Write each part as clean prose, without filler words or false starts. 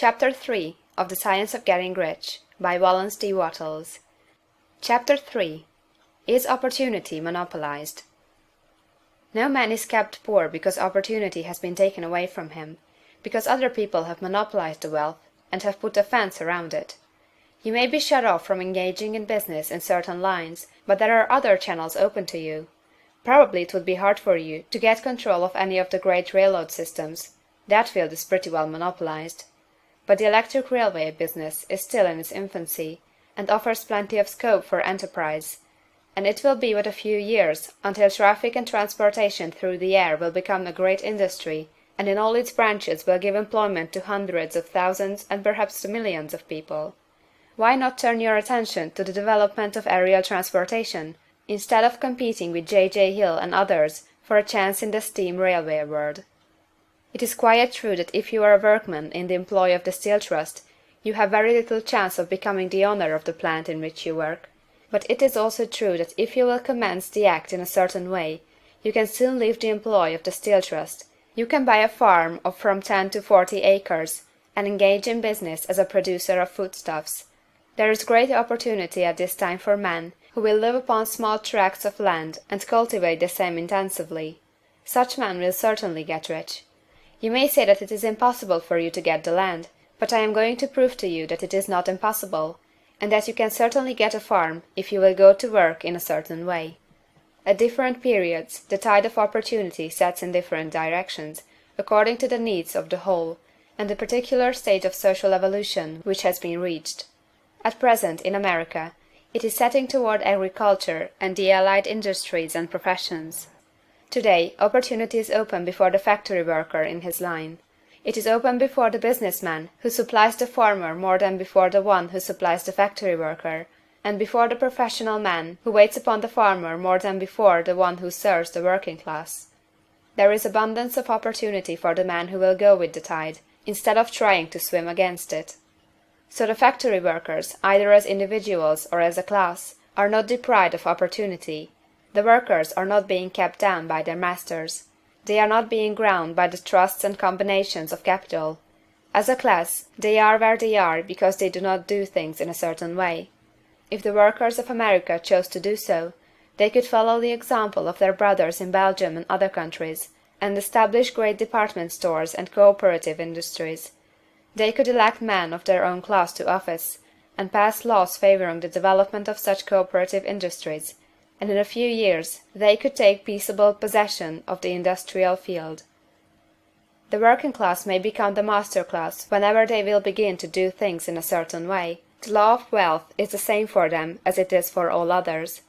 Chapter 3 of The Science of Getting Rich by Wallace D. Wattles. Chapter 3 Is Opportunity Monopolized? No man is kept poor because opportunity has been taken away from him, because other people have monopolized the wealth and have put a fence around it. You may be shut off from engaging in business in certain lines, but there are other channels open to you. Probably it would be hard for you to get control of any of the great railroad systems. That field is pretty well monopolized. But the electric railway business is still in its infancy, and offers plenty of scope for enterprise, and it will be but a few years until traffic and transportation through the air will become a great industry, and in all its branches will give employment to hundreds of thousands and perhaps to millions of people. Why not turn your attention to the development of aerial transportation, instead of competing with J. Hill and others for a chance in the steam railway world? It is quite true that if you are a workman in the employ of the Steel Trust, you have very little chance of becoming the owner of the plant in which you work. But it is also true that if you will commence the act in a certain way, you can soon leave the employ of the Steel Trust. You can buy a farm of from 10 to 40 acres, and engage in business as a producer of foodstuffs. There is great opportunity at this time for men who will live upon small tracts of land and cultivate the same intensively. Such men will certainly get rich. You may say that it is impossible for you to get the land, but I am going to prove to you that it is not impossible, and that you can certainly get a farm if you will go to work in a certain way. At different periods, the tide of opportunity sets in different directions, according to the needs of the whole, and the particular stage of social evolution which has been reached. At present, in America, it is setting toward agriculture and the allied industries and professions. Today, opportunity is open before the factory worker in his line. It is open before the businessman who supplies the farmer more than before the one who supplies the factory worker, and before the professional man who waits upon the farmer more than before the one who serves the working class. There is abundance of opportunity for the man who will go with the tide, instead of trying to swim against it. So the factory workers, either as individuals or as a class, are not deprived of opportunity. The workers are not being kept down by their masters. They are not being ground by the trusts and combinations of capital. As a class, they are where they are because they do not do things in a certain way. If the workers of America chose to do so, they could follow the example of their brothers in Belgium and other countries, and establish great department stores and cooperative industries. They could elect men of their own class to office, and pass laws favoring the development of such cooperative industries, and in a few years they could take peaceable possession of the industrial field. The working class may become the master class whenever they will begin to do things in a certain way. The law of wealth is the same for them as it is for all others.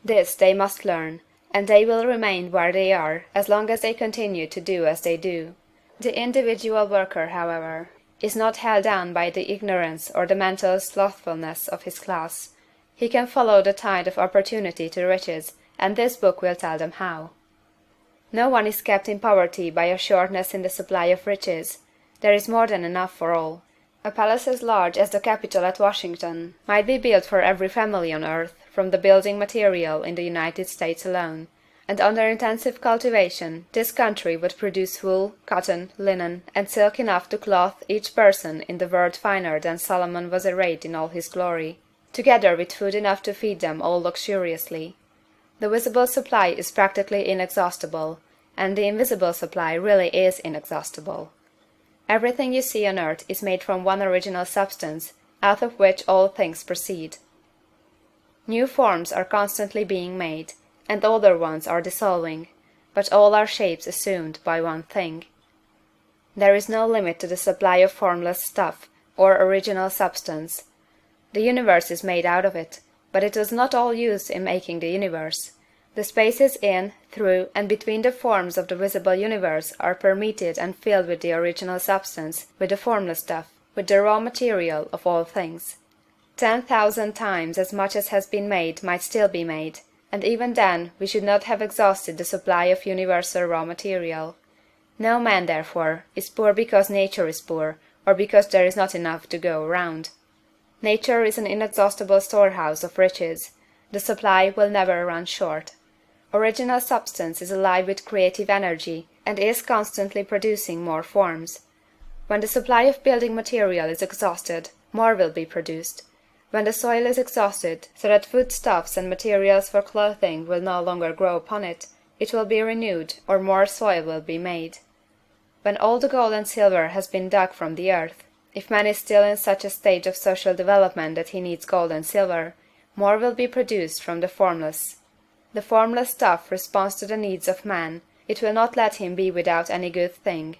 This they must learn, and they will remain where they are as long as they continue to do as they do. The individual worker, however, is not held down by the ignorance or the mental slothfulness of his class. He can follow the tide of opportunity to riches, and this book will tell them how. No one is kept in poverty by a shortness in the supply of riches. There is more than enough for all. A palace as large as the Capitol at Washington might be built for every family on earth from the building material in the United States alone, and under intensive cultivation this country would produce wool, cotton, linen, and silk enough to clothe each person in the world finer than Solomon was arrayed in all his glory, together with food enough to feed them all luxuriously. The visible supply is practically inexhaustible, and the invisible supply really is inexhaustible. Everything you see on earth is made from one original substance, out of which all things proceed. New forms are constantly being made, and older ones are dissolving, but all are shapes assumed by one thing. There is no limit to the supply of formless stuff, or original substance. The universe is made out of it, but it was not all used in making the universe. The spaces in, through, and between the forms of the visible universe are permeated and filled with the original substance, with the formless stuff, with the raw material of all things. 10,000 times as much as has been made might still be made, and even then we should not have exhausted the supply of universal raw material. No man, therefore, is poor because nature is poor, or because there is not enough to go around. Nature is an inexhaustible storehouse of riches. The supply will never run short. Original substance is alive with creative energy, and is constantly producing more forms. When the supply of building material is exhausted, more will be produced. When the soil is exhausted, so that foodstuffs and materials for clothing will no longer grow upon it, it will be renewed, or more soil will be made. When all the gold and silver has been dug from the earth, if man is still in such a stage of social development that he needs gold and silver, more will be produced from the formless. The formless stuff responds to the needs of man, it will not let him be without any good thing.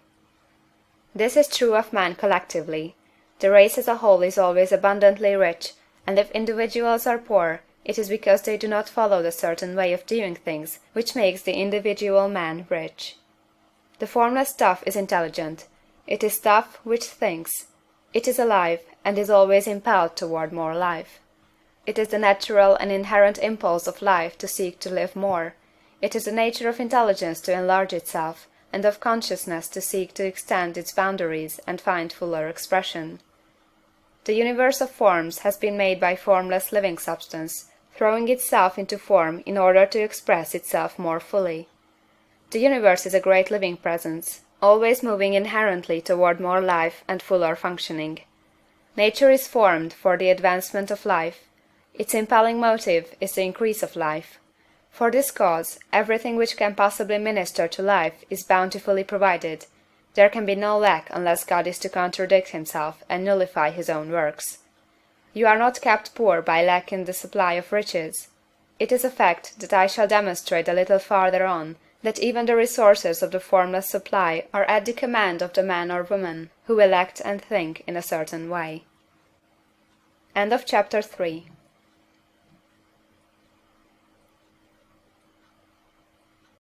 This is true of man collectively. The race as a whole is always abundantly rich, and if individuals are poor, it is because they do not follow the certain way of doing things which makes the individual man rich. The formless stuff is intelligent. It is stuff which thinks. It is alive, and is always impelled toward more life. It is the natural and inherent impulse of life to seek to live more. It is the nature of intelligence to enlarge itself, and of consciousness to seek to extend its boundaries and find fuller expression. The universe of forms has been made by formless living substance, throwing itself into form in order to express itself more fully. The universe is a great living presence, always moving inherently toward more life and fuller functioning. Nature is formed for the advancement of life. Its impelling motive is the increase of life. For this cause, everything which can possibly minister to life is bountifully provided. There can be no lack unless God is to contradict himself and nullify his own works. You are not kept poor by lack in the supply of riches. It is a fact that I shall demonstrate a little farther on, that even the resources of the formless supply are at the command of the man or woman who will act and think in a certain way. End of chapter 3.